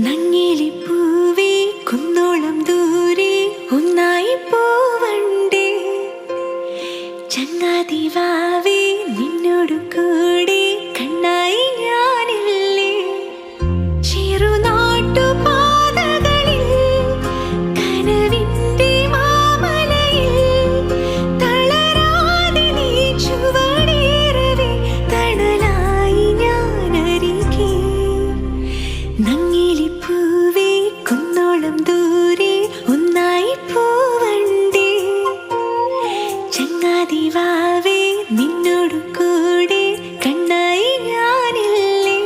നങ്ങിലിപ്പൂവേ കുന്നോളം ദൂരെ ഒന്നായി പോവണ്ടേ ചങ്ങാതി വാവേ നിന്നോടു കൂടെ കണ്ണായി ഞാനില്ലേ ചെറുനാട്ടു പാതകളിൽ കനവിന്റെ മാമലയിൽ തളരാതെ നീ ചുവടേറവേ തണലായി ഞാനരികെ നങ്ങിലിപ്പൂവേ കുന്നോളം ദൂരെ ഒന്നായി പോവണ്ടേ ചങ്ങാതി വാവേ നിന്നോടു കൂടെ കണ്ണായി ഞാനില്ലേ